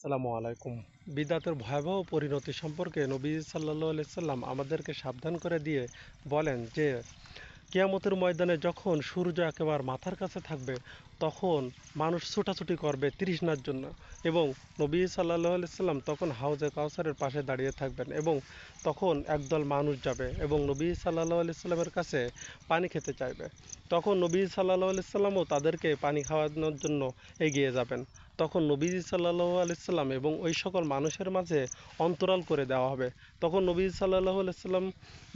আসসালামু আলাইকুম। বিদআতের ভয়াবহ পরিণতি সম্পর্কে নবী সাল্লাল্লাহু আলাইহি সাল্লাম আমাদেরকে সাবধান করে দিয়ে বলেন যে কিয়ামতের ময়দানে যখন সূর্য একেবারে মাথার কাছে থাকবে তখন মানুষ ছোটাছুটি করবে তৃষ্ণার জন্য এবং নবী সাল্লাল্লাহু আলাইহি সাল্লাম তখন হাউজে কাউসারের পাশে দাঁড়িয়ে থাকবেন এবং তখন একদল মানুষ যাবে এবং নবী সাল্লাল্লাহু আলাইহি সাল্লামের কাছে পানি খেতে চাইবে। তখন নবী সাল্লাল্লাহু আলাইহি সাল্লামও তাদেরকে পানি খাওয়ানোর জন্য এগিয়ে যাবেন। তখন নবীজি সাল্লাল্লাহু আলাইহি সাল্লাম এবং ওই সকল মানুষের মাঝে অন্তরাল করে দেওয়া হবে। তখন নবীজি সাল্লাল্লাহু আলাইহি সাল্লাম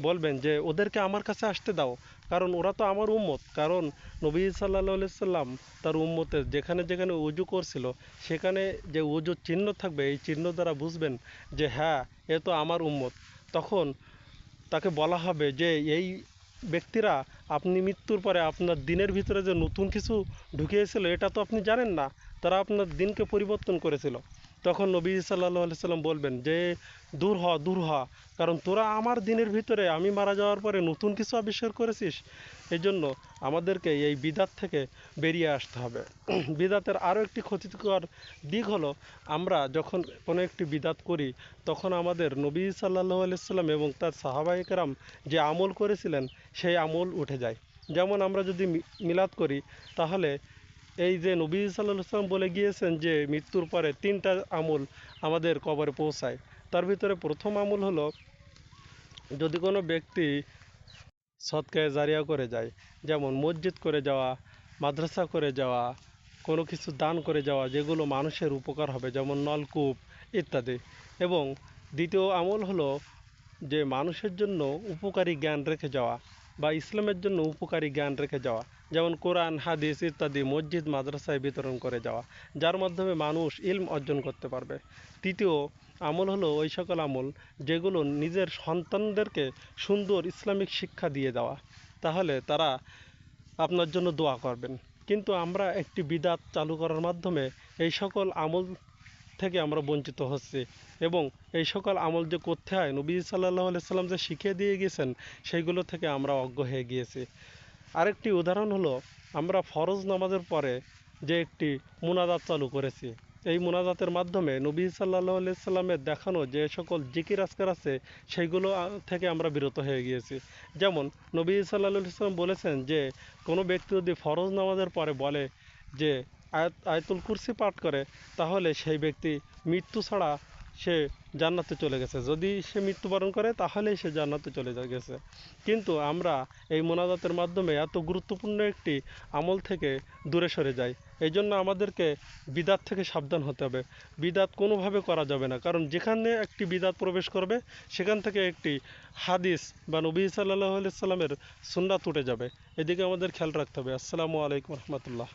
বলবেন যে ওদেরকে আমার কাছে আসতে দাও, কারণ ওরা তো আমার উম্মত। কারণ নবী সাল্লাল্লাহু আলাইহি সাল্লাম তার উম্মতের যেখানে যেখানে উজু করছিল সেখানে যে উজুর চিহ্ন থাকবে এই চিহ্ন দ্বারা বুঝবেন যে হ্যাঁ, এ তো আমার উম্মত। তখন তাকে বলা হবে যে এই ব্যক্তিরা আপনি মৃত্যুর পরে আপনার দিনের ভিতরে যে নতুন কিছু ঢুকিয়েছিল এটা তো আপনি জানেন না, তারা আপনার দিনকে পরিবর্তন করেছিল। তখন নবী সাল্লাল্লাহু আলাইহি সাল্লাম বলবেন যে দূর হ দূর হ, কারণ তোরা আমার দিনের ভিতরে আমি মারা যাওয়ার পরে নতুন কিছু আবিষ্কার করেছিস। এই জন্য আমাদেরকে এই বিদাত থেকে বেরিয়ে আসতে হবে। বিদাতের আরও একটি ক্ষতিকর দিক হলো আমরা যখন কোনো একটি বিদাত করি তখন আমাদের নবী সাল্লাল্লাহু আলাইহি সাল্লাম এবং তার সাহাবায়ে কেরাম যে আমল করেছিলেন সেই আমল উঠে যায়। যেমন আমরা যদি মিলাদ করি তাহলে এই যে নবী সাল্লাল্লাহু আলাইহি সাল্লাম বলে গিয়েছেন যে মৃত্যুর পরে তিনটা আমল আমাদের কবরে পৌঁছায়। তার ভিতরে প্রথম আমল হলো যদি কোনো ব্যক্তি সৎকায়ে জারিয়া করে যায়, যেমন মসজিদ করে যাওয়া, মাদ্রাসা করে যাওয়া, কোনো কিছু দান করে যাওয়া যেগুলো মানুষের উপকার হবে, যেমন নলকূপ ইত্যাদি। এবং দ্বিতীয় আমল হলো যে মানুষের জন্য উপকারী জ্ঞান রেখে যাওয়া বা ইসলামের জন্য উপকারী জ্ঞান রেখে যাওয়া, যেমন কোরআন হাদিস ইত্যাদি মসজিদ মাদ্রাসায় বিতরণ করে যাওয়া, যার মাধ্যমে মানুষ ইলম অর্জন করতে পারবে। তৃতীয় আমল হলো ওই সকল আমল যেগুলো নিজের সন্তানদেরকে সুন্দর ইসলামিক শিক্ষা দিয়ে দেওয়া, তাহলে তারা আপনার জন্য দোয়া করবেন। কিন্তু আমরা একটি বিদাত চালু করার মাধ্যমে এই সকল আমল থেকে আমরা বঞ্চিত হচ্ছি এবং এই সকল আমল যে করতে হয় নবী সাল্লাল্লাহু আলাইহি সাল্লাম যে শিখিয়ে দিয়ে গেছেন সেইগুলো থেকে আমরা অজ্ঞ হয়ে গিয়েছি। আরেকটি উদাহরণ হলো আমরা ফরজ নামাজের পরে যে একটি মুনাজাত চালু করেছি, এই মুনাজাতের মাধ্যমে নবী সাল্লাল্লাহু আলাইহি সাল্লামের দেখানো যে সকল জিকির আজকার আছে সেইগুলো থেকে আমরা বিরত হয়ে গিয়েছি। যেমন নবী সাল্লাল্লাহু আলাইহি সাল্লাম বলেছেন যে কোনো ব্যক্তি যদি ফরজ নামাজের পরে বলে যে আয়াতুল কুরসি পাঠ করে তাহলে সেই ব্যক্তি মৃত্যু ছাড়া সে জান্নাতে চলে গেছে, যদি সে মৃত্যুবরণ করে তাহলেই সে জান্নাতে চলে গেছে। কিন্তু আমরা এই মোনাজাতের মাধ্যমে এত গুরুত্বপূর্ণ একটি আমল থেকে দূরে সরে যাই। এই জন্য আমাদেরকে বিদাত থেকে সাবধান হতে হবে। বিদাত কোনোভাবে করা যাবে না, কারণ যেখানে একটি বিদাত প্রবেশ করবে সেখান থেকে একটি হাদিস বা নবী সাল্লাল্লাহু আলাইহি সাল্লামের সুন্নাত উঠে যাবে। এদিকে আমাদের খেয়াল রাখতে হবে। আসসালামু আলাইকুম রহমতুল্লাহ।